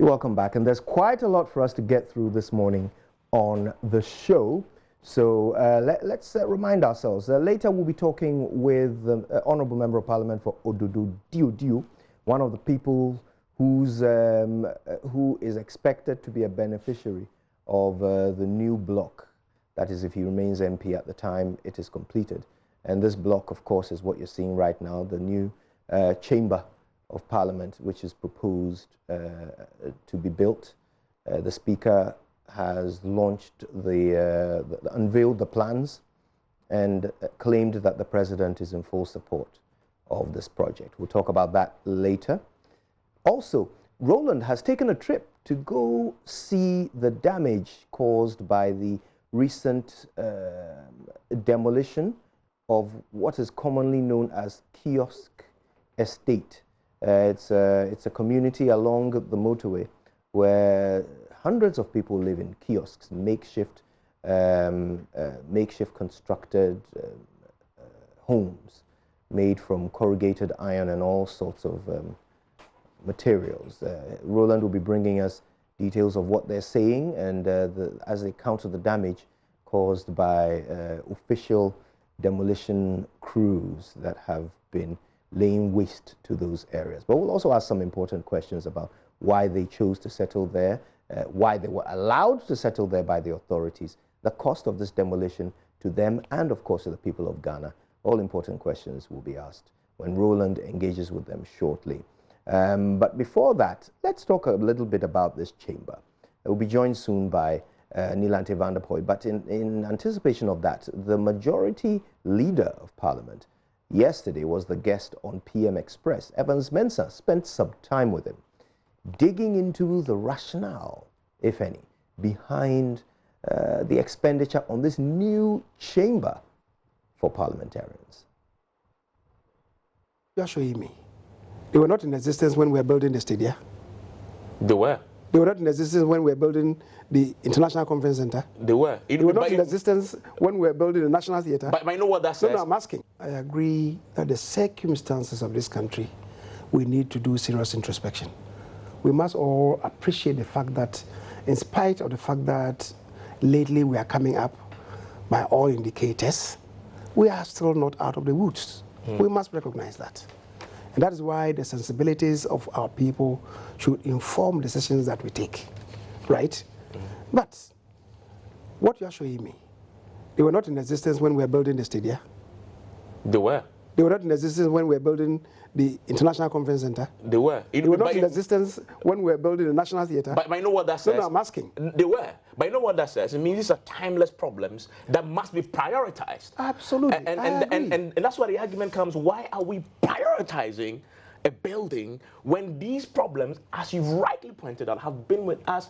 You're welcome back, and there's quite a lot for us to get through this morning on the show. So let's remind ourselves. Later we'll be talking with the Honourable Member of Parliament for Ododo Diu, one of the people who is expected to be a beneficiary of the new block. That is, if he remains MP at the time it is completed. And this block, of course, is what you're seeing right now, the new chamber of Parliament, which is proposed to be built. The Speaker has launched unveiled the plans and claimed that the President is in full support of this project. We'll talk about that later. Also, Roland has taken a trip to go see the damage caused by the recent demolition of what is commonly known as Kiosk Estate. It's a community along the motorway where hundreds of people live in kiosks, makeshift constructed homes made from corrugated iron and all sorts of materials. Roland will be bringing us details of what they're saying and as they counter the damage caused by official demolition crews that have been laying waste to those areas. But we'll also ask some important questions about why they chose to settle there, why they were allowed to settle there by the authorities, the cost of this demolition to them, and of course to the people of Ghana. All important questions will be asked when Roland engages with them shortly. But before that, let's talk a little bit about this chamber. We'll be joined soon by Nii Lantey. But in anticipation of that, the majority leader of Parliament yesterday was the guest on PM Express. Evans Mensah spent some time with him, digging into the rationale, if any, behind the expenditure on this new chamber for parliamentarians. You are showing me. They were not in existence when we were building the stadia. They were. They were not in existence when we were building the International Conference Center. They were. They were not in existence when we were building the National Theatre. But I know what that says. No, I'm asking. I agree that the circumstances of this country, we need to do serious introspection. We must all appreciate the fact that, in spite of the fact that lately we are coming up by all indicators, we are still not out of the woods. We must recognize that. And that is why the sensibilities of our people should inform decisions that we take, right? But what you are showing me, they were not in existence when we were building the stadia. They were. They were not in existence when we were building the International Conference Center. They were. They were not in existence when we were building the National Theatre. But I know what that says. No, I'm asking. They were. But I know what that says. It means these are timeless problems that must be prioritized. Absolutely. And that's why the argument comes, why are we prioritizing a building when these problems, as you've rightly pointed out, have been with us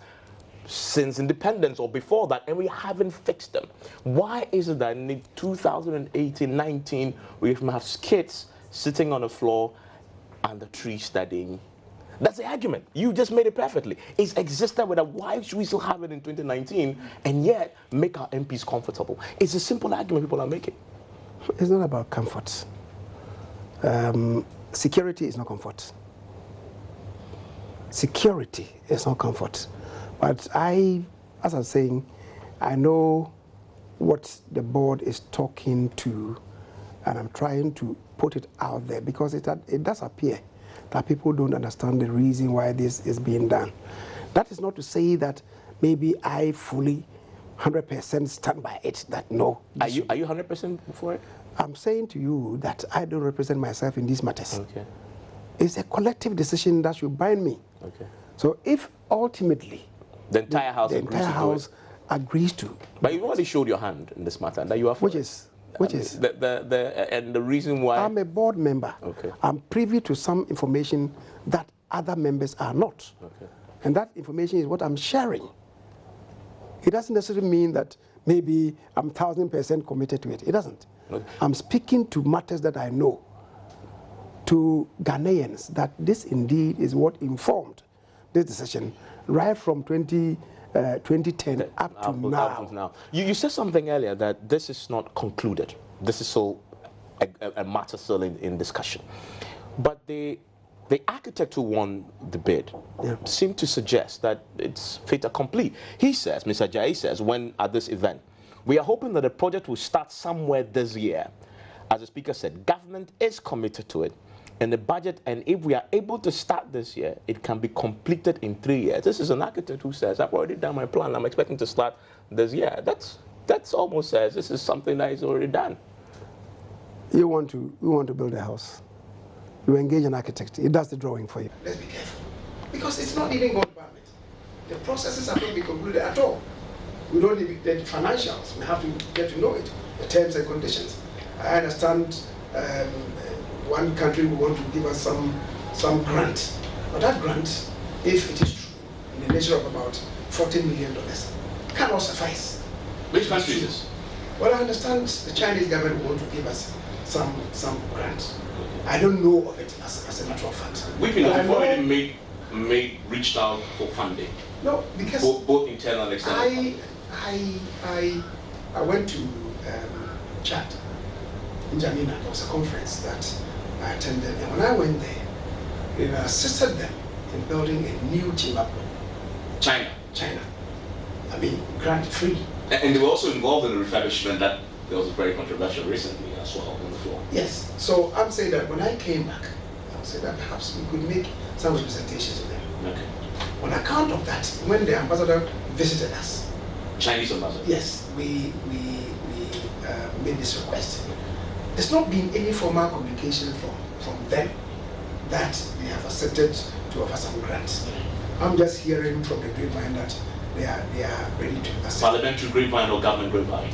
since independence or before that, and we haven't fixed them? Why is it that in 2018-19 we have kids sitting on the floor and the tree studying? That's the argument. You just made it perfectly. It's existed with a why should we still have it in 2019 and yet make our MPs comfortable? It's a simple argument people are making. It's not about comfort. Security is not comfort. Security is not comfort. But as I was saying, I know what the board is talking to, and I'm trying to put it out there because it does appear that people don't understand the reason why this is being done. That is not to say that maybe I fully 100% stand by it, that no. Are you 100% for it? I'm saying to you that I don't represent myself in these matters. Okay. It's a collective decision that should bind me. Okay. So if ultimately the entire House agrees to. But you already showed your hand in this matter that you are for Which is? And the reason why I'm a board member. Okay. I'm privy to some information that other members are not. Okay. And that information is what I'm sharing. It doesn't necessarily mean that maybe I'm 1000% committed to it. It doesn't. Okay. I'm speaking to matters that I know, to Ghanaians, that this indeed is what informed this decision right from 2010 up to now. You said something earlier that this is not concluded. This is still a matter still in discussion. But the the architect who won the bid seemed to suggest that it's fait accompli. He says, Mr. Jai says, when at this event, we are hoping that the project will start somewhere this year. As the speaker said, government is committed to it in the budget, and if we are able to start this year, it can be completed in 3 years. This is an architect who says, I've already done my plan, I'm expecting to start this year. That's almost says this is something that is already done. We want to build a house. You engage an architect, he does the drawing for you. Let's be careful, because it's not even God permit. The processes have not been concluded at all. We don't need the financials. We have to get to know it, the terms and conditions. I understand one country will want to give us some grant, but that grant, if it is true, in the nature of about $40 million, cannot suffice. Which country is this? Well, I understand the Chinese government will want to give us some grant. I don't know of it as a matter of fact. We've already reached out for funding. No, because both internal and external. I went to Chad in Jamina. There was a conference that I attended, and when I went there, we assisted them in building a new timber plant. China. I mean, grant free. And they were also involved in the refurbishment that was very controversial recently as well on the floor. Yes. So I'm saying that when I came back, I would say that perhaps we could make some representations to them. Okay. On account of that, when the ambassador visited us, Chinese ambassador? Yes, we made this request. There's not been any formal communication from them that they have accepted to offer some grants. I'm just hearing from the grapevine that they are ready to accept. Parliamentary grapevine or government grapevine?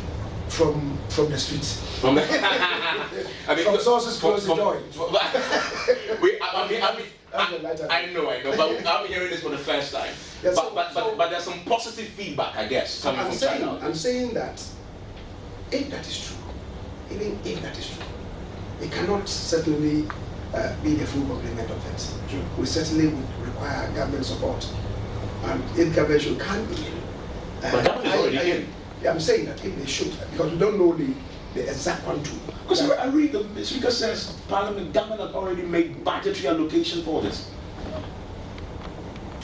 From the streets. From the from sources close to Joy. I know, but I'm hearing this for the first time. Yeah, but there's some positive feedback, I guess, coming from China. I'm saying that if that is true, even if that is true, it cannot certainly be the full complement of it. True. We certainly would require government support. And if government should come in, but government is already in. Yeah, I'm saying that if they should, because we don't know the exact quantum. Because I read the speaker says Parliament government has already made budgetary allocation for this.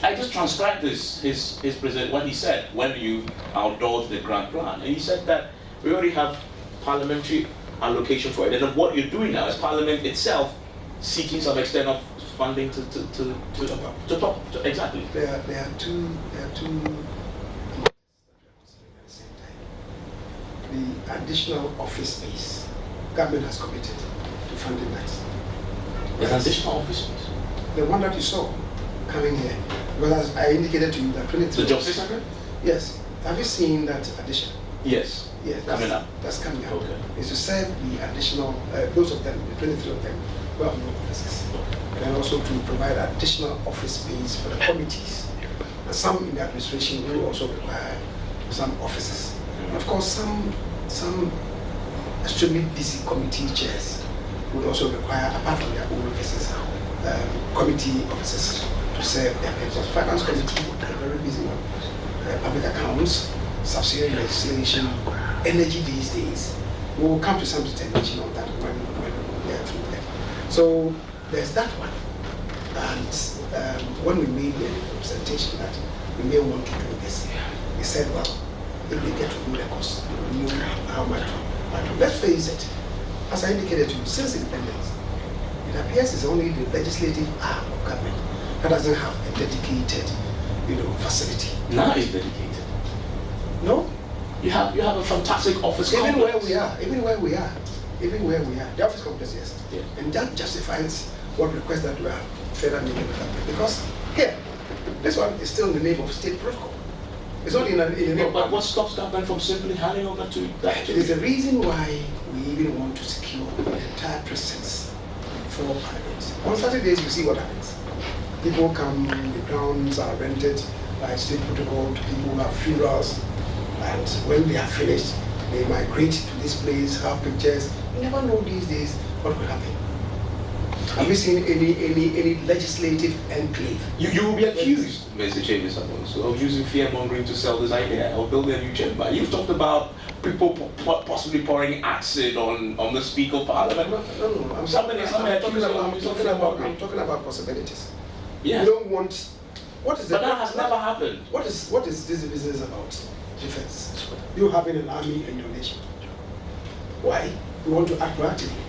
I just transcribed his president what he said when you outdoors the grand plan, and he said that we already have parliamentary allocation for it, and what you're doing now is Parliament itself seeking some external funding to top exactly. There are two. The additional office space, government has committed to funding that. There's an additional office space? The one that you saw coming here, because as I indicated to you that 23. The job 600? Yes. Have you seen that addition? Yes. Yes. Coming up. That's coming up. Okay. Is to serve the additional, those of them, the 23 of them, who have no offices. And also to provide additional office space for the committees. And some in the administration will also require some offices. And of course, some extremely busy committee chairs would also require, apart from their own offices, committee officers to serve their papers. Finance committee, a very busy one. Public accounts, subsidiary legislation, energy these days. We will come to some determination on that when we are through there. So there's that one. And when we made the representation that we may want to do this, we said, well, if they get to know the cost, they will know how much. Let's face it, as I indicated to you, since independence, it appears it's only the legislative arm of government that doesn't have a dedicated, facility. Now it's dedicated. No? You have a fantastic office even complex. Even where we are, the office complex, yes. Yeah. And that justifies what request that we are further making with government. Because here, this one is still in the name of state protocol. It's not in the name of. But what stops government from simply handing over to that? It is the reason why we even want to secure the entire precincts for Parliament. On Saturdays, you see what happens. People come, the grounds are rented by state protocol to people who have funerals, and when they are finished, they migrate to this place, have pictures. You never know these days what will happen. Have you seen any legislative enclave? You will be accused, Mr. Chambers, of using fear-mongering to sell this idea of building a new chamber. You've talked about people possibly pouring acid on the Speaker of Parliament. No. I'm talking about possibilities. Yes. You don't want. What is but that has never happened. What is this business about defense? You having an army in your nation. Why? You want to act proactively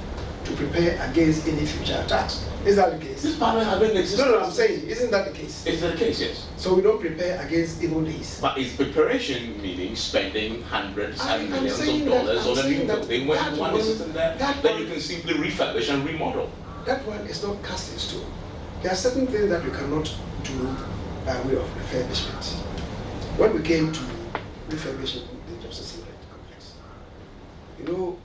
to prepare against any future attacks. Is that the case? This parliament has been existing. No, I'm saying, isn't that the case? Is that the case? Yes. So we don't prepare against evil days. But is preparation meaning spending hundreds and millions of dollars on a new building when one isn't there that you can simply refurbish and remodel? That one is not cast in stone. There are certain things that you cannot do by way of refurbishment. When we came to refurbishing the Justice complex, you know.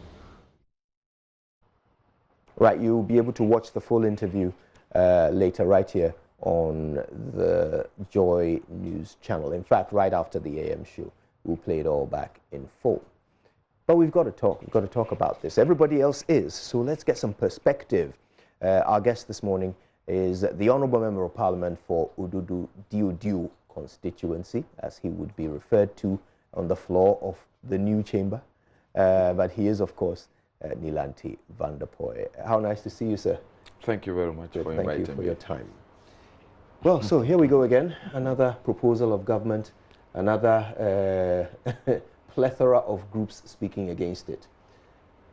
Right, you'll be able to watch the full interview later right here on the Joy News channel. In fact, right after the AM show, we'll play it all back in full. But we've got to talk about this. Everybody else is, so let's get some perspective. Our guest this morning is the Honourable Member of Parliament for Ududu Diudiu constituency, as he would be referred to on the floor of the new chamber. But he is, of course, Nii Lantey van der Poy. How nice to see you, sir. Thank you very much for inviting me. Thank you for your time. Well, so here we go again. Another proposal of government, another plethora of groups speaking against it.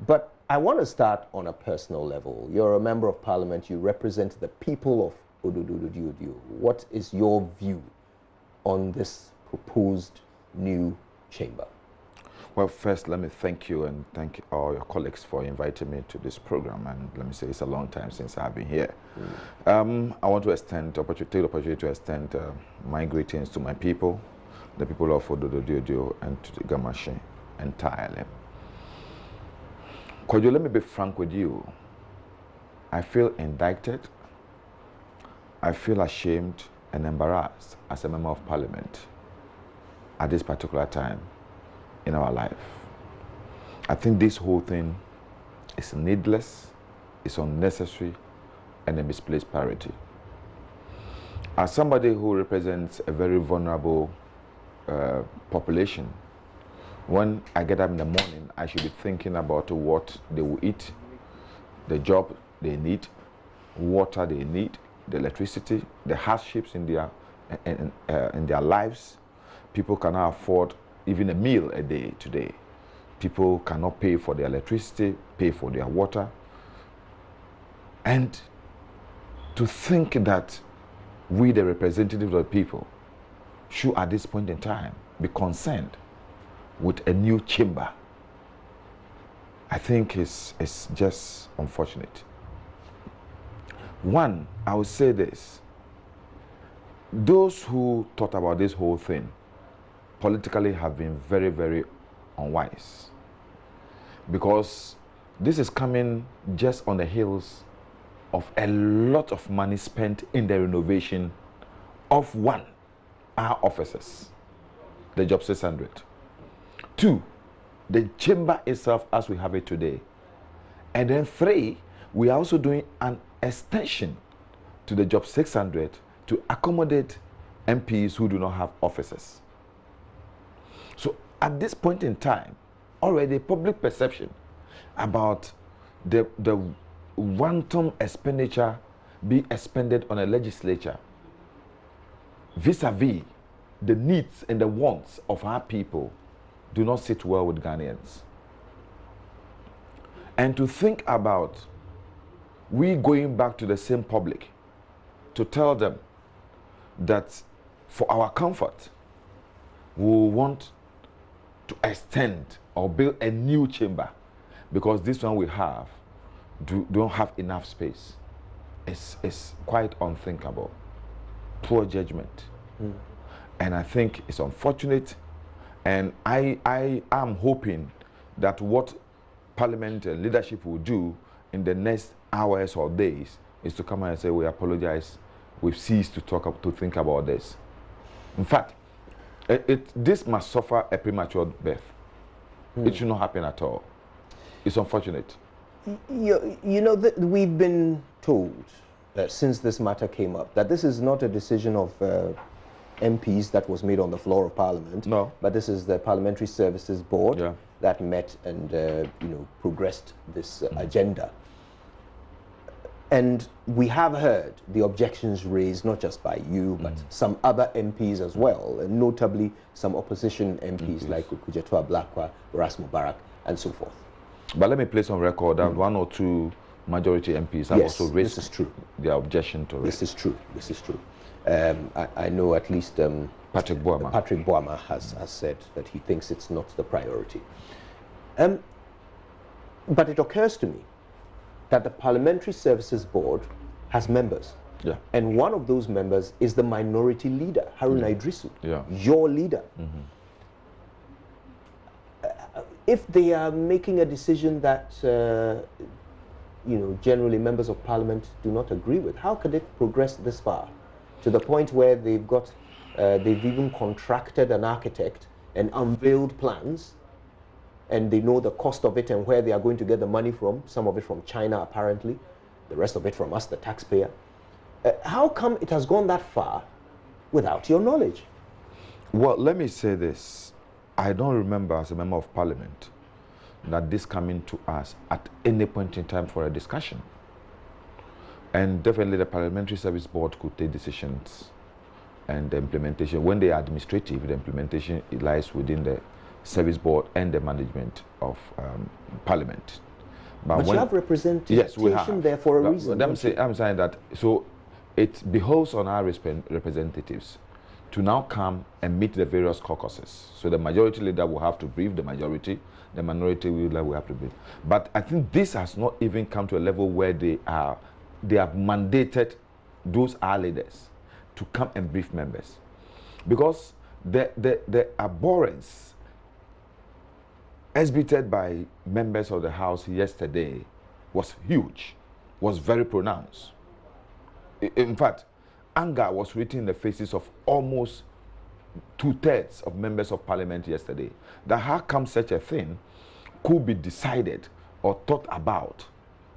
But I want to start on a personal level. You're a member of parliament. You represent the people of Ududu Diudiu. What is your view on this proposed new chamber? Well, first, let me thank you and thank all your colleagues for inviting me to this program. And let me say it's a long time since I've been here. I want to take the opportunity to extend my greetings to my people, the people of Ududu Diudiu, and to the Gamashi entirely. Kojo, let me be frank with you. I feel indicted. I feel ashamed and embarrassed as a member of parliament at this particular time in our life. I think this whole thing is needless, it's unnecessary, and a misplaced priority. As somebody who represents a very vulnerable population, when I get up in the morning, I should be thinking about what they will eat, the job they need, water they need, the electricity, the hardships in their lives. People cannot afford even a meal a day today. People cannot pay for their electricity, pay for their water. And to think that we, the representatives of the people, should at this point in time be concerned with a new chamber, I think is just unfortunate. One, I would say this. Those who thought about this whole thing politically have been very, very unwise, because this is coming just on the heels of a lot of money spent in the renovation of one, our offices, the Job 600. Two, the chamber itself as we have it today. And then three, we are also doing an extension to the Job 600 to accommodate MPs who do not have offices. So at this point in time, already public perception about the wanton expenditure being expended on a legislature vis-a-vis the needs and the wants of our people do not sit well with Ghanaians. And to think about we going back to the same public to tell them that for our comfort, we want to extend or build a new chamber because this one we have don't have enough space. It's quite unthinkable. Poor judgment. And I think it's unfortunate. And I am hoping that what Parliament and leadership will do in the next hours or days is to come and say, we apologize, we've ceased to think about this. In fact, this must suffer a premature birth. It should not happen at all. It's unfortunate. You know, we've been told that since this matter came up, that this is not a decision of MPs that was made on the floor of Parliament. No. But this is the Parliamentary Services Board Yeah. that met and you know, progressed this agenda. And we have heard the objections raised not just by you, but some other MPs as well, and notably some opposition MPs like Kujetua Blakwa, Ras Mubarak, and so forth. But let me place on record that one or two majority MPs have also raised this is true. their objection to it. This is true. This is true. I know at least Patrick Boama. Patrick Boama has said that he thinks it's not the priority. But it occurs to me that the Parliamentary Services Board has members. Yeah. And one of those members is the minority leader, Haruna Idrisu, your leader. If they are making a decision that, you know, generally members of Parliament do not agree with, how could it progress this far? To the point where they've got, they've even contracted an architect and unveiled plans, and they know the cost of it and where they are going to get the money from, some of it from China apparently, the rest of it from us, the taxpayer. How come it has gone that far without your knowledge? Well, let me say this. I don't remember as a member of Parliament that this coming to us at any point in time for a discussion. And definitely the Parliamentary Service Board could take decisions, and the implementation, when they are administrative, the implementation, it lies within the Service Board and the management of Parliament. But you have representation, yes, we have. There for a reason. I'm saying that, so it behoves on our representatives to now come and meet the various caucuses. So the majority leader will have to brief the majority, the minority leader will have to brief. But I think this has not even come to a level where they have mandated those our leaders to come and brief members. Because the abhorrence exhibited by members of the House yesterday was huge, was very pronounced. In fact, anger was written in the faces of almost 2/3 of members of Parliament yesterday. That how come such a thing could be decided or thought about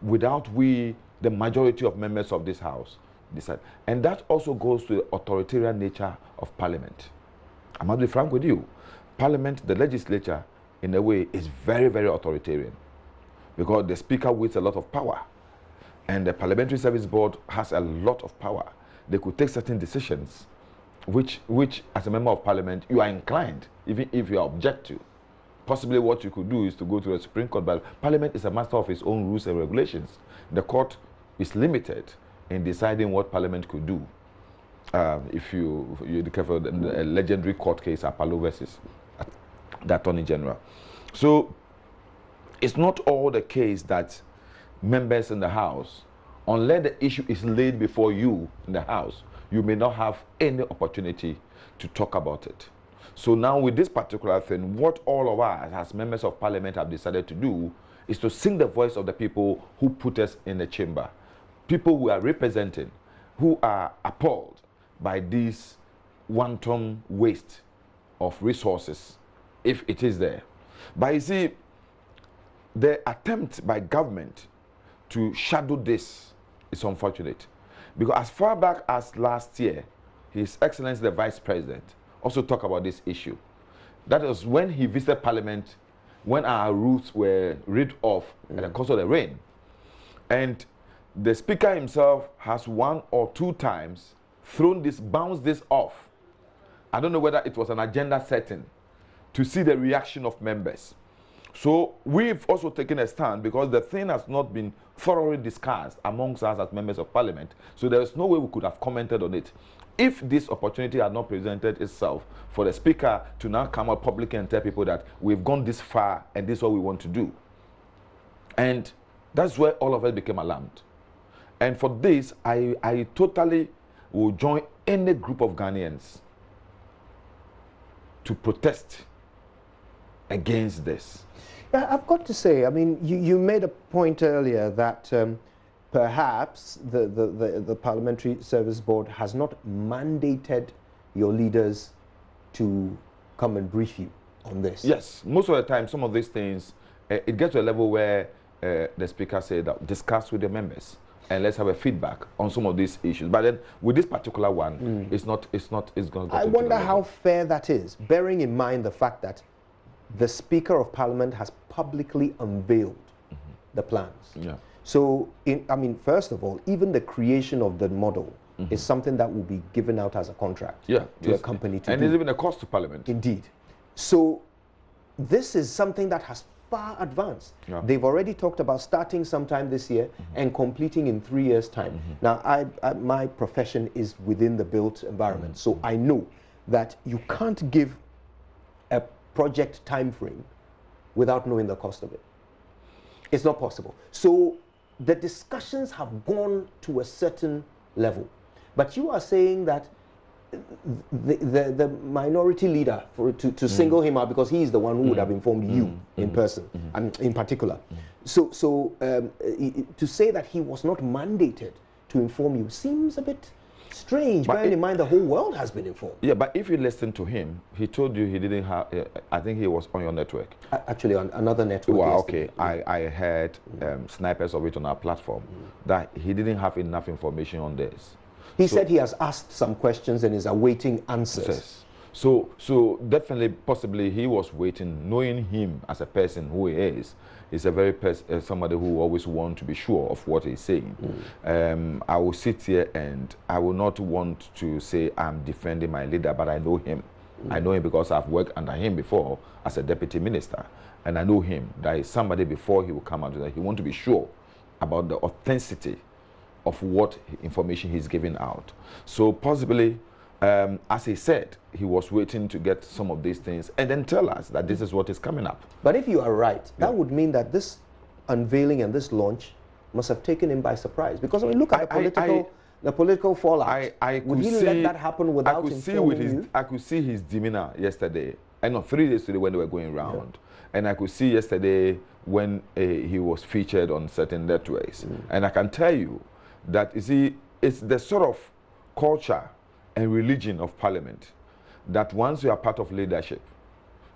without we, the majority of members of this House, decide. And that also goes to the authoritarian nature of Parliament. I must be frank with you. Parliament, the legislature, in a way, is very, very authoritarian because the Speaker wields a lot of power and the Parliamentary Service Board has a lot of power. They could take certain decisions which as a member of Parliament, you are inclined, even if you object to. Possibly what you could do is to go to the Supreme Court, but Parliament is a master of its own rules and regulations. The court is limited in deciding what Parliament could do. If you look at a legendary court case, Apollo versus the Attorney General. So it's not all the case that members in the House, unless the issue is laid before you in the House, you may not have any opportunity to talk about it. So now with this particular thing, what all of us as members of Parliament have decided to do is to sing the voice of the people who put us in the chamber. People we are representing, who are appalled by this wanton waste of resources, if it is there. But you see, the attempt by government to shadow this is unfortunate. Because as far back as last year, His Excellency the Vice President also talked about this issue. That was when he visited Parliament, when our roofs were ripped off because of the rain. And the Speaker himself has 1 or 2 times bounced this off. I don't know whether it was an agenda setting to see the reaction of members. So we've also taken a stand because the thing has not been thoroughly discussed amongst us as members of Parliament. So there is no way we could have commented on it. If this opportunity had not presented itself for the Speaker to now come out publicly and tell people that we've gone this far and this is what we want to do. And that's where all of us became alarmed. And for this, I totally will join any group of Ghanaians to protest against this. Yeah, I've got to say, I mean, you made a point earlier that perhaps the Parliamentary Service Board has not mandated your leaders to come and brief you on this. Yes, most of the time, some of these things, it gets to a level where the speaker said that discuss with the members and let's have a feedback on some of these issues. But then with this particular one, it's going to. I wonder how fair that is, bearing in mind the fact that the Speaker of Parliament has publicly unveiled the plans. Yeah. So, I mean, first of all, even the creation of the model is something that will be given out as a contract to a company to do. And there's even a cost to Parliament. Indeed. So, this is something that has far advanced. Yeah. They've already talked about starting sometime this year and completing in 3 years' time. Now, my profession is within the built environment, so I know that you can't give a project time frame without knowing the cost of it. It's not possible. So the discussions have gone to a certain level. But you are saying that the minority leader, to single him out because he is the one who would have informed you in person, in particular. So to say that he was not mandated to inform you seems a bit strange, bearing in mind the whole world has been informed. Yeah, but if you listen to him, he told you he didn't have, I think he was on your network. Actually, on another network. Well, yesterday. okay, I heard snipers of it on our platform, that he didn't have enough information on this. He said he has asked some questions and is awaiting answers. So definitely, possibly, he was waiting, knowing him as a person who he is. He's a very somebody who always wants to be sure of what he's saying. I will sit here and I will not want to say I'm defending my leader, but I know him. I know him because I've worked under him before as a deputy minister, and I know him. That is somebody before he will come out that he wants to be sure about the authenticity of what information he's giving out. So possibly, as he said, he was waiting to get some of these things and then tell us that this is what is coming up. But if you are right, that would mean that this unveiling and this launch must have taken him by surprise. Because when we look at the political fallout, would he let that happen without informing you? I could see his demeanor yesterday, and no, 3 days today when they were going round. And I could see yesterday when he was featured on certain networks. And I can tell you that, you see, it's the sort of culture and religion of Parliament that once you are part of leadership,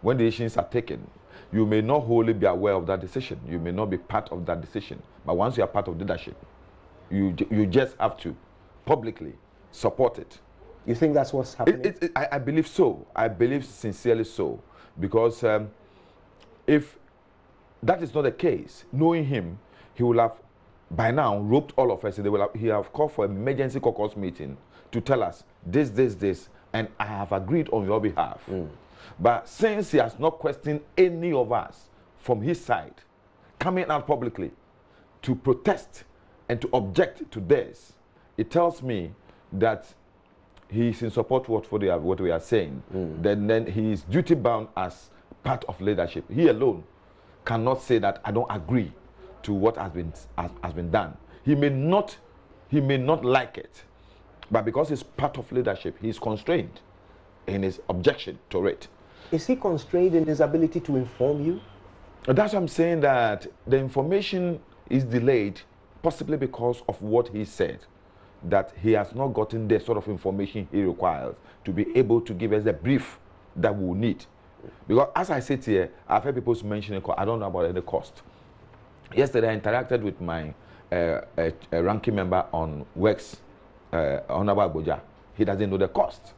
when decisions are taken, you may not wholly be aware of that decision. You may not be part of that decision. But once you are part of leadership, you just have to publicly support it. You think that's what's happening? I believe so. I believe sincerely so. Because if that is not the case, knowing him, he will have by now roped all of us. He have called for an emergency caucus meeting to tell us this, and I have agreed on your behalf. But since he has not questioned any of us from his side, coming out publicly to protest and to object to this, it tells me that he is in support of what we are saying. Then he is duty bound as part of leadership. He alone cannot say that I don't agree to what has been done. He may not like it, but because he's part of leadership, he's constrained in his objection to it. Is he constrained in his ability to inform you? That's what I'm saying, that the information is delayed, possibly because of what he said, that he has not gotten the sort of information he requires to be able to give us the brief that we will need. Because as I sit here, I've heard people mentioning, I don't know about any cost. Yesterday, I interacted with my ranking member on Works, Honorable Abuja. He doesn't know the cost.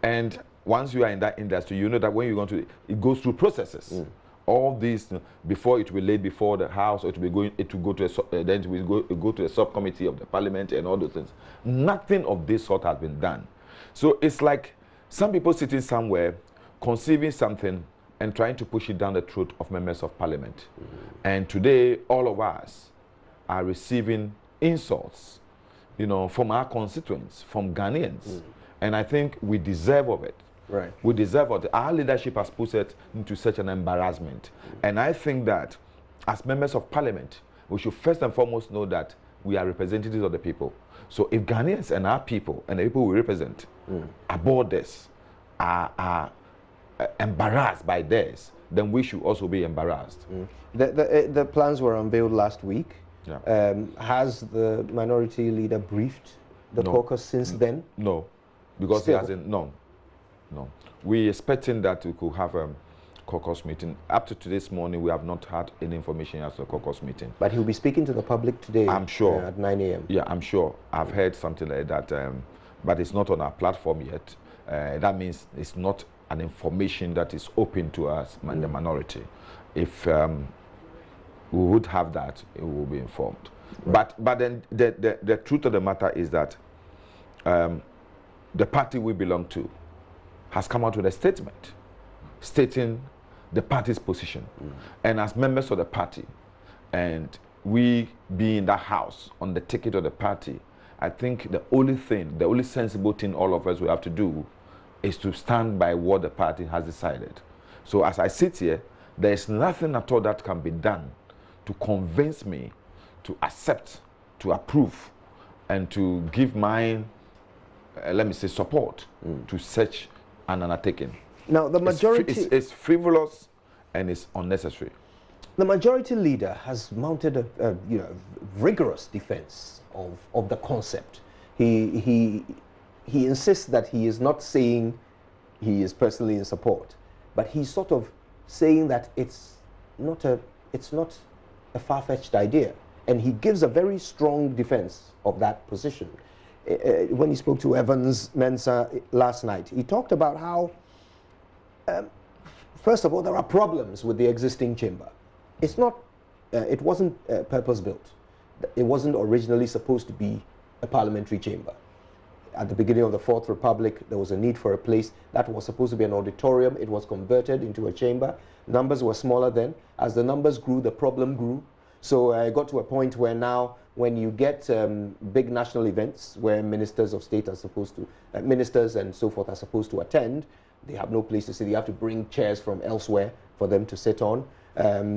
And once you are in that industry, you know that when you're going to, it goes through processes. All these, before it will be laid before the House, or it will go to then it will go to a subcommittee of the Parliament and all those things. Nothing of this sort has been done. So it's like some people sitting somewhere, conceiving something, and trying to push it down the throat of members of Parliament. And today, all of us are receiving insults, from our constituents, from Ghanaians. And I think we deserve of it. Right. We deserve it. Our leadership has put it into such an embarrassment. And I think that as members of Parliament, we should first and foremost know that we are representatives of the people. So if Ghanaians and our people and the people we represent aboard this are embarrassed by this, then we should also be embarrassed. The plans were unveiled last week. Yeah. Has the minority leader briefed the caucus since then? No, because Still? he hasn't. No. We're expecting that we could have caucus meeting. Up to this morning, we have not had any information as to the caucus meeting. But he'll be speaking to the public today. I'm sure. At 9 a.m. Yeah, I'm sure. I've heard something like that, but it's not on our platform yet. That means it's not an information that is open to us, the minority. If we would have that, we will be informed. Right. But then the truth of the matter is that the party we belong to has come out with a statement stating the party's position. And as members of the party, and we being in that house on the ticket of the party, I think the only sensible thing all of us will have to do is to stand by what the party has decided. So as I sit here, there is nothing at all that can be done to convince me to accept, to approve, and to give my, let me say, support to such an undertaking. Now, the majority... It's frivolous and it's unnecessary. The majority leader has mounted a rigorous defense of the concept. He insists that he is not saying he is personally in support, but he's sort of saying that it's not a far-fetched idea, and he gives a very strong defense of that position. When he spoke to Evans Mensah last night, he talked about how, first of all, there are problems with the existing chamber. It's not, it wasn't purpose-built. It wasn't originally supposed to be a parliamentary chamber. At the beginning of the Fourth Republic, there was a need for a place that was supposed to be an auditorium. It was converted into a chamber. Numbers were smaller then. As the numbers grew, the problem grew. So it got to a point where now, when you get big national events where ministers of state are supposed to, ministers and so forth are supposed to attend, they have no place to sit. You have to bring chairs from elsewhere for them to sit on.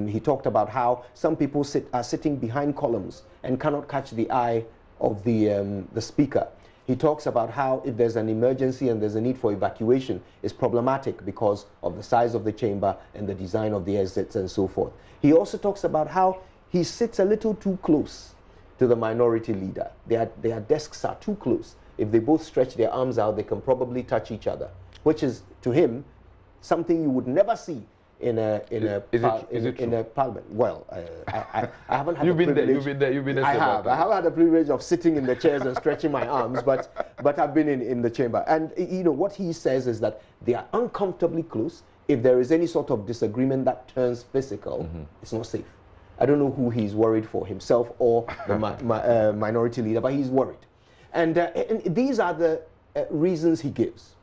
He talked about how some people are sitting behind columns and cannot catch the eye of the speaker. He talks about how if there's an emergency and there's a need for evacuation, it's problematic because of the size of the chamber and the design of the exits and so forth. He also talks about how he sits a little too close to the minority leader. Their desks are too close. If they both stretch their arms out, they can probably touch each other, which is, to him, something you would never see in a parliament. Well, I haven't had You've been there. I haven't had the privilege of sitting in the chairs and stretching my arms, but I've been in the chamber. And what he says is that they are uncomfortably close. If there is any sort of disagreement that turns physical, it's not safe. I don't know who he's worried for, himself or the minority leader, but he's worried. And these are the reasons he gives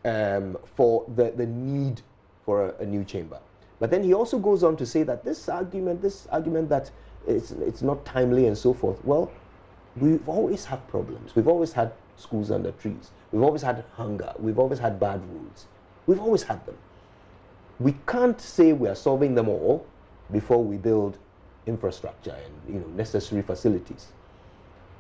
for the need for a new chamber. But then he also goes on to say that this argument that it's not timely and so forth, well, we've always had problems. We've always had schools under trees. We've always had hunger. We've always had bad roads. We've always had them. We can't say we are solving them all before we build infrastructure and necessary facilities.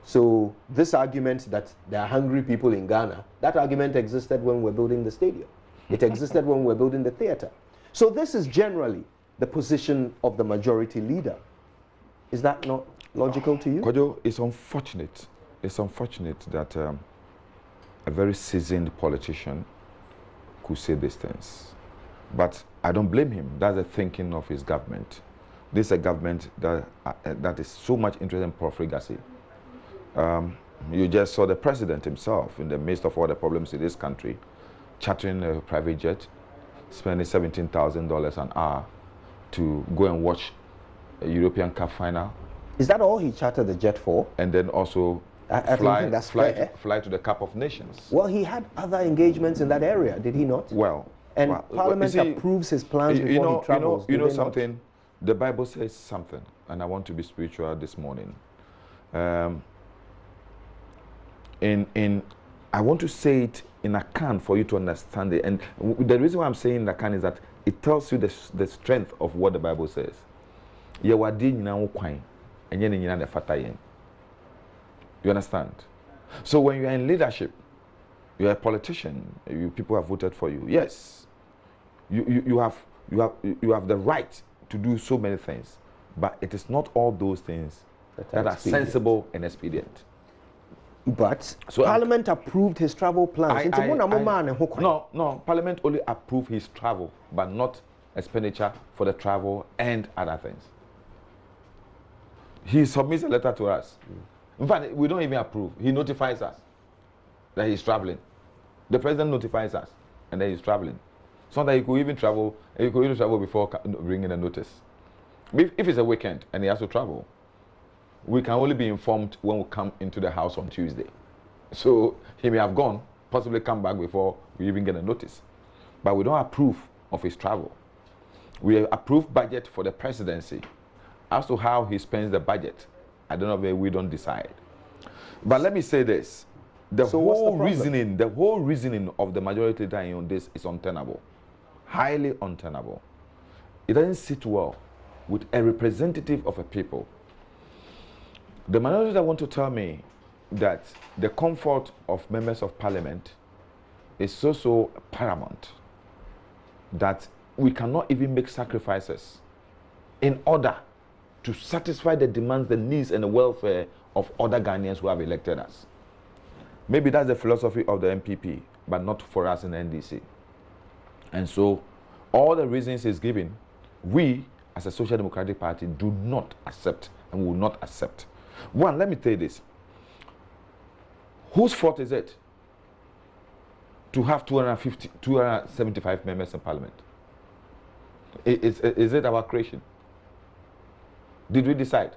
So this argument that there are hungry people in Ghana, that argument existed when we were building the stadium. It existed when we were building the theater. So this is generally the position of the majority leader. Is that not logical to you? Kojo, it's unfortunate. It's unfortunate that a very seasoned politician could say these things. But I don't blame him. That's the thinking of his government. This is a government that is so much interested in profligacy. You just saw the president himself in the midst of all the problems in this country, chartering a private jet, spending $17,000 an hour to go and watch a European Cup final. Is that all he chartered the jet for? And then also fly to the Cup of Nations. Well, he had other engagements in that area, did he not? Well, Parliament approves his plans before he travels. You know something? The Bible says something, and I want to be spiritual this morning. I want to say it in Akan for you to understand it. And the reason why I'm saying Akan is that it tells you the strength of what the Bible says. You understand? So when you are in leadership, you are a politician, people have voted for you. Yes, you have the right to do so many things, but it is not all those things that are sensible and expedient. But Parliament approved his travel plans. No, Parliament only approved his travel, but not expenditure for the travel and other things. He submits a letter to us. In fact, we don't even approve. He notifies us that he's traveling. The president notifies us, and then he's traveling. So that he could even travel. He could even travel before bringing a notice. If it's a weekend and he has to travel, we can only be informed when we come into the house on Tuesday. So he may have gone, possibly come back before we even get a notice. But we don't approve of his travel. We approve budget for the presidency. As to how he spends the budget, I don't know if we don't decide. But let me say this. The whole reasoning of the majority leader on this is untenable. Highly untenable. It doesn't sit well with a representative of a people. The minority leader want to tell me that the comfort of members of parliament is so paramount that we cannot even make sacrifices in order to satisfy the demands, the needs, and the welfare of other Ghanaians who have elected us. Maybe that's the philosophy of the MPP, but not for us in the NDC. And so, all the reasons he's given, we, as a Social Democratic Party, do not accept and will not accept. One, let me tell you this. Whose fault is it to have 275 members in parliament? Is it our creation? Did we decide?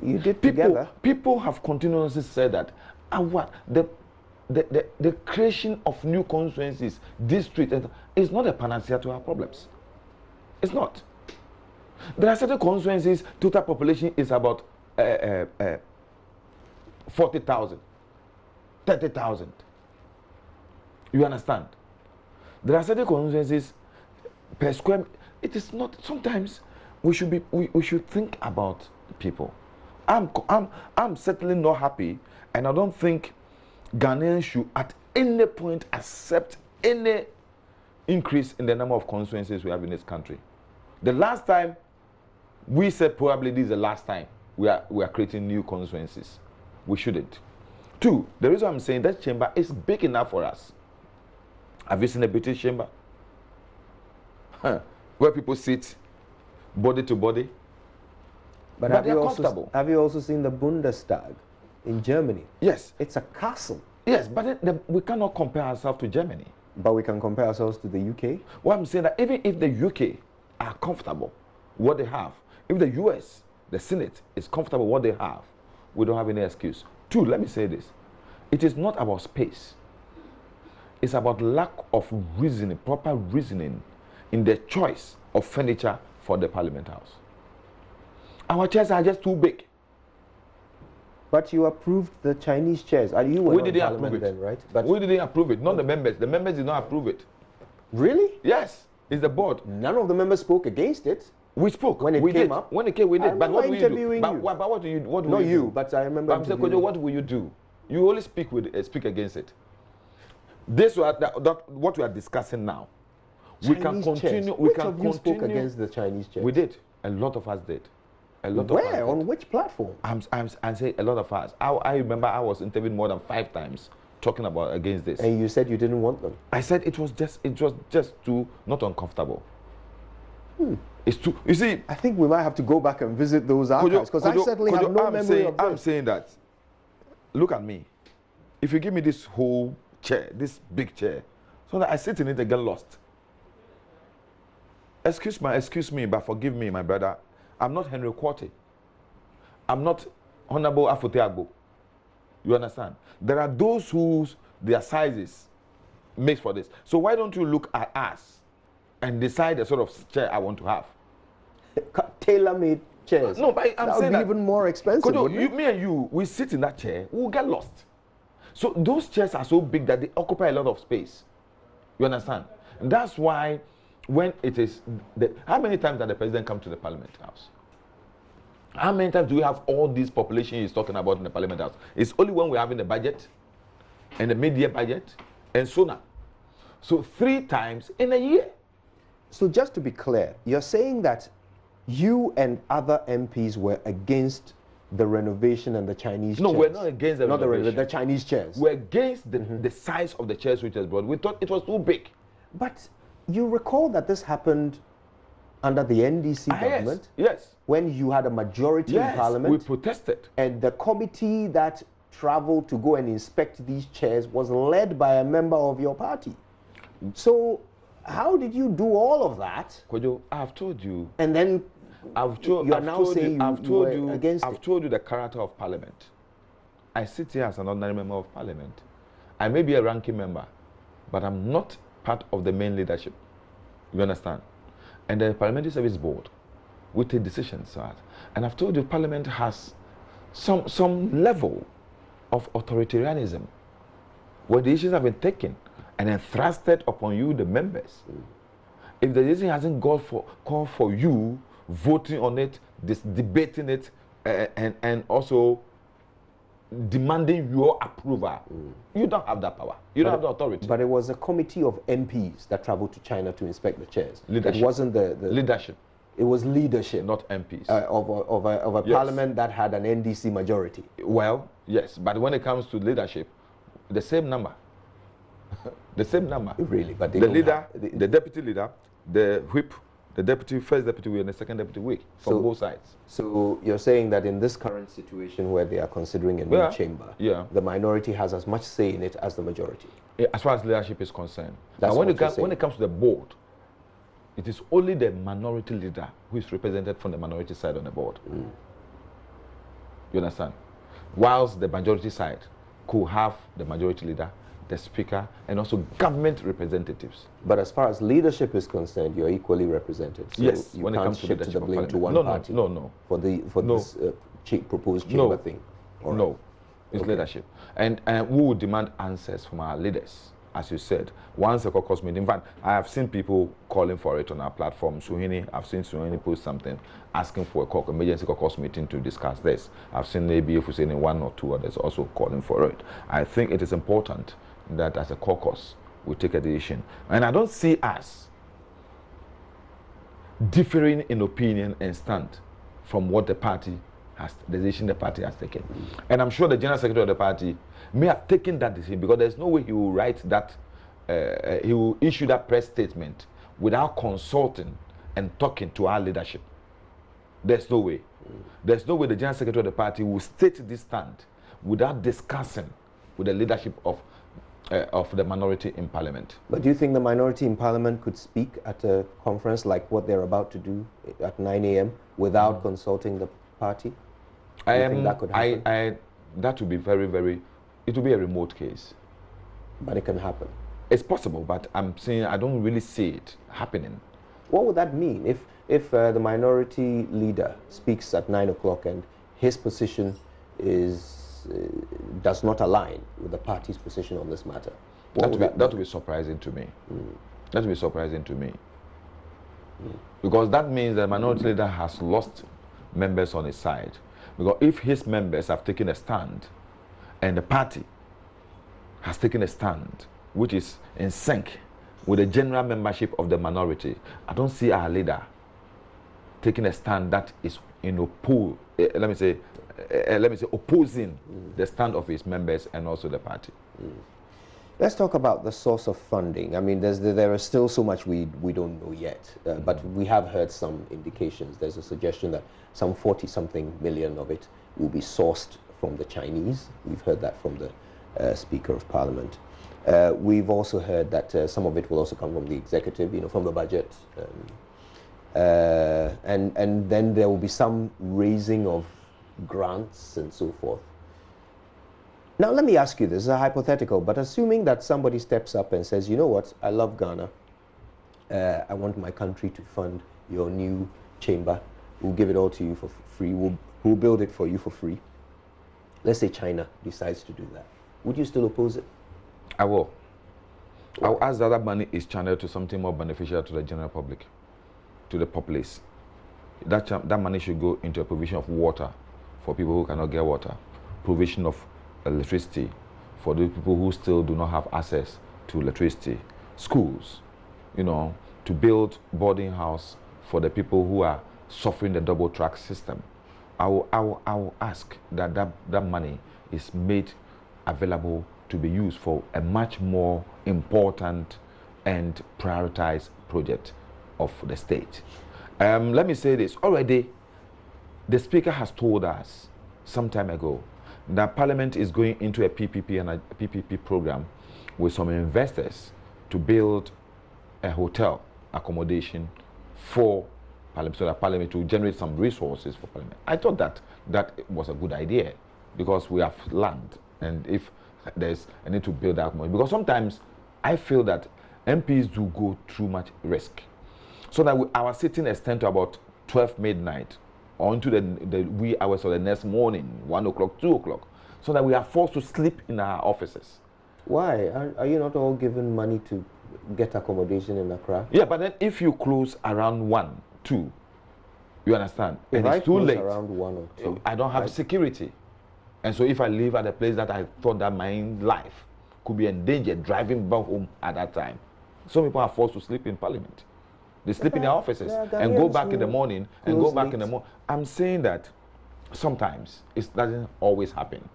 You did together. People have continuously said that the creation of new constituencies, districts, is not a panacea to our problems. It's not. There are certain constituencies, total population is about 40,000, 30,000. You understand? There are certain constituencies per square. It is not. Sometimes we should think about people. I'm certainly not happy, and I don't think Ghanaians should at any point accept any increase in the number of constituencies we have in this country. The last time we said probably this is the last time we are creating new constituencies. We shouldn't. Two, the reason I'm saying that chamber is big enough for us. Have you seen a British chamber? Where people sit body to body. But have you also seen the Bundestag in Germany? Yes. It's a castle. Yes, but we cannot compare ourselves to Germany. But we can compare ourselves to the UK? Well, I'm saying that even if the UK are comfortable what they have, if the US, the Senate, is comfortable what they have, we don't have any excuse. Two, let me say this. It is not about space. It's about lack of reasoning, proper reasoning in the choice of furniture for the Parliament House. Our chairs are just too big. But you approved the Chinese chairs. You were We didn't approve it. Then, right? But we didn't approve it, not the members. The members did not approve it. Really? Yes, it's the board. None of the members spoke against it. We spoke. When it came up? When it came, we did. But what will you do? But what do you do? Not you, but I remember. I'm saying, what will you do? You only speak against it. This what we are discussing now. Chinese we can continue. Chairs. We can of you spoke against the Chinese chairs? We did. A lot of us did. A lot Where? of us did. On which platform? I'm saying a lot of us. I remember I was interviewed more than 5 times talking about against this. And you said you didn't want them. I said it was just too not uncomfortable. It's too. You see, I think we might have to go back and visit those archives because I certainly have no memory of them. I'm saying that. Look at me. If you give me this whole chair, this big chair, so that I sit in it and get lost. Excuse me, but forgive me, my brother. I'm not Henry Quarty. I'm not Honorable Afoteagbo. You understand? There are those whose their sizes makes for this. So why don't you look at us and decide the sort of chair I want to have? Tailor-made chairs. No, but I'm saying that even more expensive. Me and you, we sit in that chair, we'll get lost. So those chairs are so big that they occupy a lot of space. You understand? And that's why when it is, how many times did the president come to the Parliament House? How many times do we have all this population he's talking about in the Parliament House? It's only when we're having the budget and the mid-year budget and so on. So 3 times in a year. So just to be clear, you're saying that you and other MPs were against the renovation and the Chinese chairs? No, we're not against the renovation. The Chinese chairs. We're against the size of the chairs which was brought. We thought it was too big. But You recall that this happened under the NDC government? Yes. When you had a majority in Parliament? We protested. And the committee that traveled to go and inspect these chairs was led by a member of your party. So how did you do all of that? Kojo, I've told you. And then I've told you the character of Parliament. I sit here as an ordinary member of Parliament. I may be a ranking member, but I'm not part of the main leadership. You understand? And the Parliamentary Service Board, we take decisions. And I've told you Parliament has some level of authoritarianism where the issues have been taken and then thrusted upon you, the members. If the decision hasn't called for you voting on it, debating it, and also demanding your approval, you don't have that power. You don't have the authority. But it was a committee of MPs that traveled to China to inspect the chairs. Leadership. It wasn't the leadership. It was leadership, not MPs, of a yes. Parliament that had an NDC majority. Well, yes, but when it comes to leadership, the same number. The same number. Really, but the leader, the deputy leader, the whip, the first deputy whip, and the second deputy whip from both sides. So you're saying that in this current situation where they are considering a new chamber, the minority has as much say in it as the majority. As far as leadership is concerned. But when it comes to the board, it is only the minority leader who is represented from the minority side on the board. You understand? Whilst the majority side could have the majority leader, the speaker, and also government representatives. But as far as leadership is concerned, you're equally represented. So yes, you when can't it comes to shift the blame to one party. No. For this proposed chamber thing. All no, right. It's leadership, and we will demand answers from our leaders. As you said, once a caucus meeting. In fact, I have seen people calling for it on our platform. I've seen Suhini post something asking for a emergency caucus meeting to discuss this. I've seen maybe if we say one or two others also calling for it. I think it is important that as a caucus we take a decision, and I don't see us differing in opinion and stand from what the decision the party has taken. And I'm sure the general secretary of the party may have taken that decision, because there's no way he will write that, he will issue that press statement without consulting and talking to our leadership. There's no way. There's no way the general secretary of the party will state this stand without discussing with the leadership of the minority in Parliament. But do you think the minority in Parliament could speak at a conference like what they're about to do at 9 a.m. without consulting the party? Do you think that could happen? That would be very, very, it will be a remote case. But it can happen. It's possible, but I'm saying I don't really see it happening. What would that mean if the minority leader speaks at 9 o'clock and his position does not align with the party's position on this matter? That would be surprising to me. That would be surprising to me. Because that means the minority leader has lost members on his side. Because if his members have taken a stand and the party has taken a stand which is in sync with the general membership of the minority, I don't see our leader taking a stand that is in opposing the stand of his members and also the party. Let's talk about the source of funding. I mean, there is still so much we don't know yet, but we have heard some indications. There's a suggestion that some 40-something million of it will be sourced from the Chinese. We've heard that from the Speaker of Parliament. We've also heard that some of it will also come from the executive, from the budget. And then there will be some raising of grants and so forth. Now, let me ask you, this is a hypothetical, but assuming that somebody steps up and says, you know what, I love Ghana, I want my country to fund your new chamber, we'll give it all to you for free, we'll build it for you for free. Let's say China decides to do that. Would you still oppose it? I will. I'll ask that money is channeled to something more beneficial to the general public, to the populace. That money should go into a provision of water for people who cannot get water, provision of electricity for the people who still do not have access to electricity, schools, to build boarding house for the people who are suffering the double track system. I will ask that money is made available to be used for a much more important and prioritize projects of the state. Let me say this already. The Speaker has told us some time ago that Parliament is going into a PPP and a PPP program with some investors to build a hotel accommodation for Parliament, so that Parliament will generate some resources for Parliament. I thought that was a good idea because we have land, and if there's a need to build that accommodation, because sometimes I feel that MPs do go through much risk, so that our sitting extend to about 12 midnight onto the wee hours of the next morning, 1 o'clock, 2 o'clock, so that we are forced to sleep in our offices. Why? Are you not all given money to get accommodation in Accra? Yeah, but then if you close around 1, 2, you understand? If and I it's too close late, around 1 or 2, I don't have security. And so if I live at a place that I thought that my life could be endangered driving back home at that time, some people are forced to sleep in Parliament. They sleep in their offices and go back in the morning and go back in the morning. I'm saying that sometimes it doesn't always happen.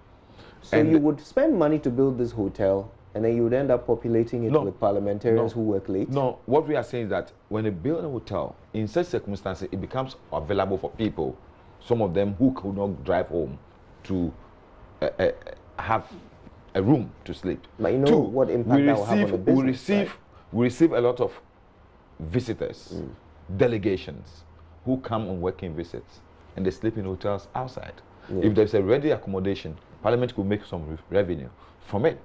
So you would spend money to build this hotel, and then you would end up populating it with parliamentarians who work late? No, what we are saying is that when you build a hotel, in such circumstances, it becomes available for people, some of them who could not drive home, to have a room to sleep. But you know what impact that will have on the business, we receive a lot of visitors, delegations, who come on working visits, and they sleep in hotels outside. If there's a ready accommodation, Parliament could make some revenue from it.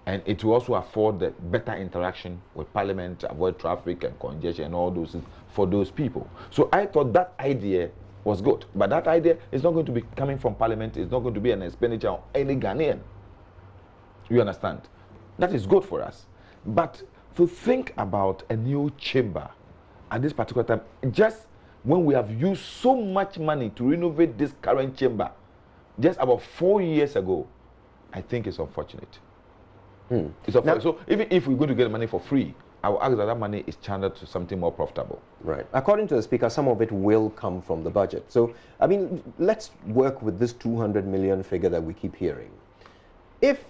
And it will also afford the better interaction with Parliament, avoid traffic and congestion and all those things for those people. So I thought that idea was good. But that idea is not going to be coming from Parliament. It's not going to be an expenditure on any Ghanaian. You understand? That is good for us. But to think about a new chamber at this particular time, just when we have used so much money to renovate this current chamber, just about 4 years ago, I think it's unfortunate. It's unfortunate. So even if we're going to get money for free, I will ask that that money is channeled to something more profitable. Right. According to the Speaker, some of it will come from the budget. So, I mean, let's work with this 200 million figure that we keep hearing. If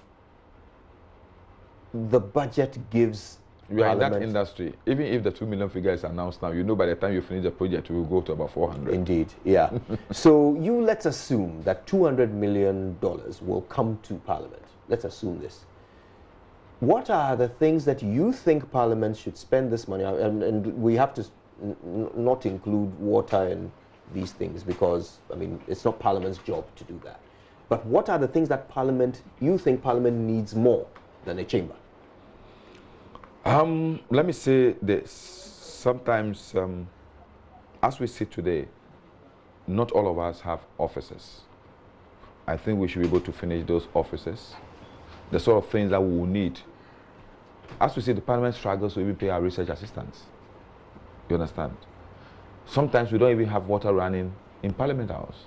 the budget gives You are in that industry. Even if the 2 million figure is announced now, you know by the time you finish the project, we will go to about 400. Indeed, yeah. So let's assume that $200 million will come to Parliament. Let's assume this. What are the things that you think Parliament should spend this money on? And we have to not include water and these things because, I mean, it's not Parliament's job to do that. But what are the things that you think Parliament needs more than a chamber? Let me say this. Sometimes, as we sit today, not all of us have offices. I think we should be able to finish those offices. The sort of things that we will need. As we see, the Parliament struggles to even pay our research assistants. You understand? Sometimes we don't even have water running in Parliament House.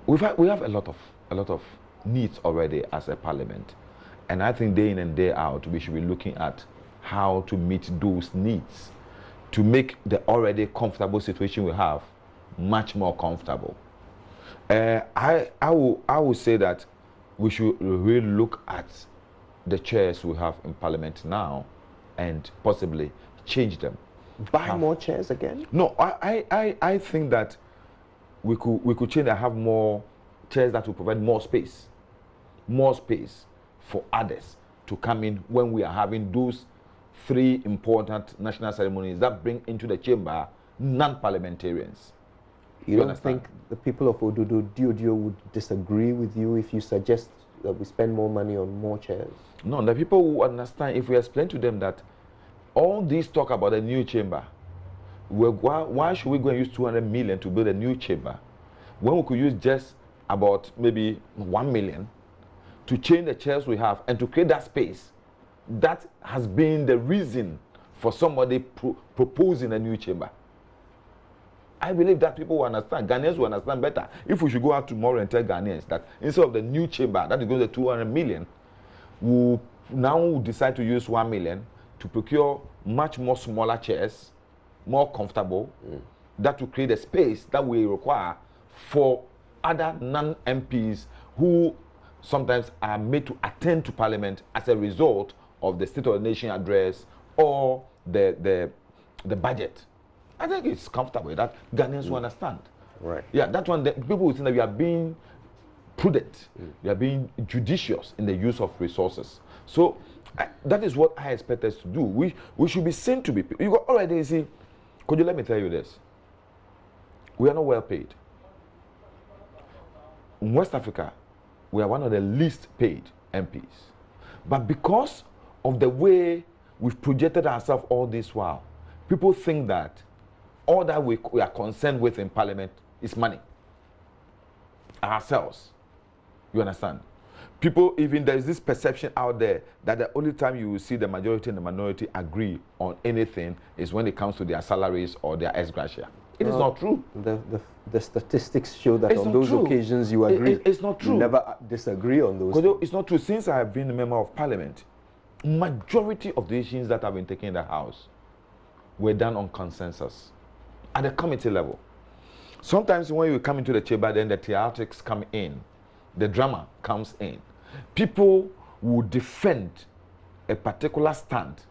We have a lot of needs already as a Parliament. And I think day in and day out, we should be looking at how to meet those needs to make the already comfortable situation we have much more comfortable. I will say that we should really look at the chairs we have in Parliament now and possibly change them. Buy more chairs again? No, I think that we could change and have more chairs that will provide more space for others to come in when we are having those 3 important national ceremonies that bring into the chamber non-parliamentarians. You don't think the people of Ododo Diodio would disagree with you if you suggest that we spend more money on more chairs? No, the people who understand, if we explain to them that all this talk about a new chamber, why should we go and use 200 million to build a new chamber when we could use just about maybe 1 million to change the chairs we have and to create that space? That has been the reason for somebody proposing a new chamber. I believe that people will understand. Ghanaians will understand better. If we should go out tomorrow and tell Ghanaians that instead of the new chamber that is going to 200 million, we now decide to use 1 million to procure much more smaller chairs, more comfortable, that will create a space that we require for other non-MPs who sometimes are made to attend to Parliament as a result of the State of the Nation address or the budget. I think it's comfortable that Ghanaians will understand. Right. Yeah, that one, people will think that we are being prudent, we are being judicious in the use of resources. So that is what I expect us to do. We should be seen to be. You got already see. Could you let me tell you this? We are not well paid. In West Africa, we are one of the least paid MPs. But because of the way we've projected ourselves all this while, people think that all that we are concerned with in Parliament is money. Ourselves. You understand? People, even there is this perception out there that the only time you will see the majority and the minority agree on anything is when it comes to their salaries or their ex gratia. It is not true. The statistics show that on those occasions you agree. It's not true. You never disagree on those things. It's not true. Since I have been a member of Parliament, majority of the decisions that have been taken in the House were done on consensus at the committee level. Sometimes when you come into the chamber, then the theatrics come in, the drama comes in. People will defend a particular stand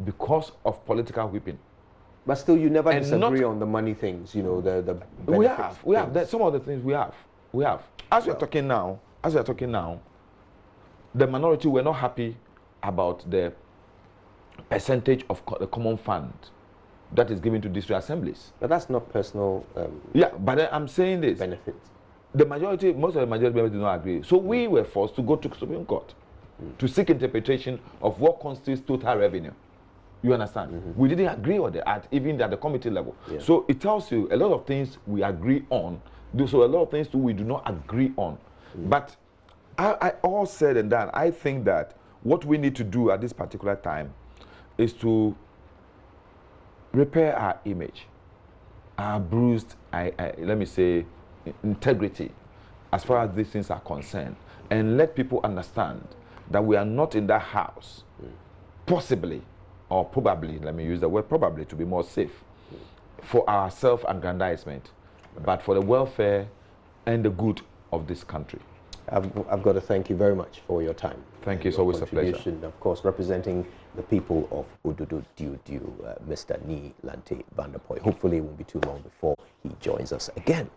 because of political whipping. But still, you never disagree on the money things, you know, the benefits. We have. Some of the things we have. As we are talking now, the minority were not happy about the percentage of the common fund that is given to district assemblies. But that's not personal. Yeah, but I'm saying this. Benefits. The majority, most of the majority members did not agree. So we were forced to go to Supreme Court to seek interpretation of what constitutes total revenue. You understand? We didn't agree on that, even at the committee level. Yeah. So it tells you a lot of things we agree on, so a lot of things we do not agree on. But I all said and done, I think that what we need to do at this particular time is to repair our image, our bruised, let me say, integrity as far as these things are concerned, and let people understand that we are not in that house, possibly, or probably, let me use the word probably to be more safe, for our self-aggrandizement, but for the welfare and the good of this country. I've got to thank you very much for your time. Thank you. It's always a pleasure. Of course, representing the people of Ododo Diudiu, Mr. Nii Lantey Vanderpoy. Hopefully it won't be too long before he joins us again.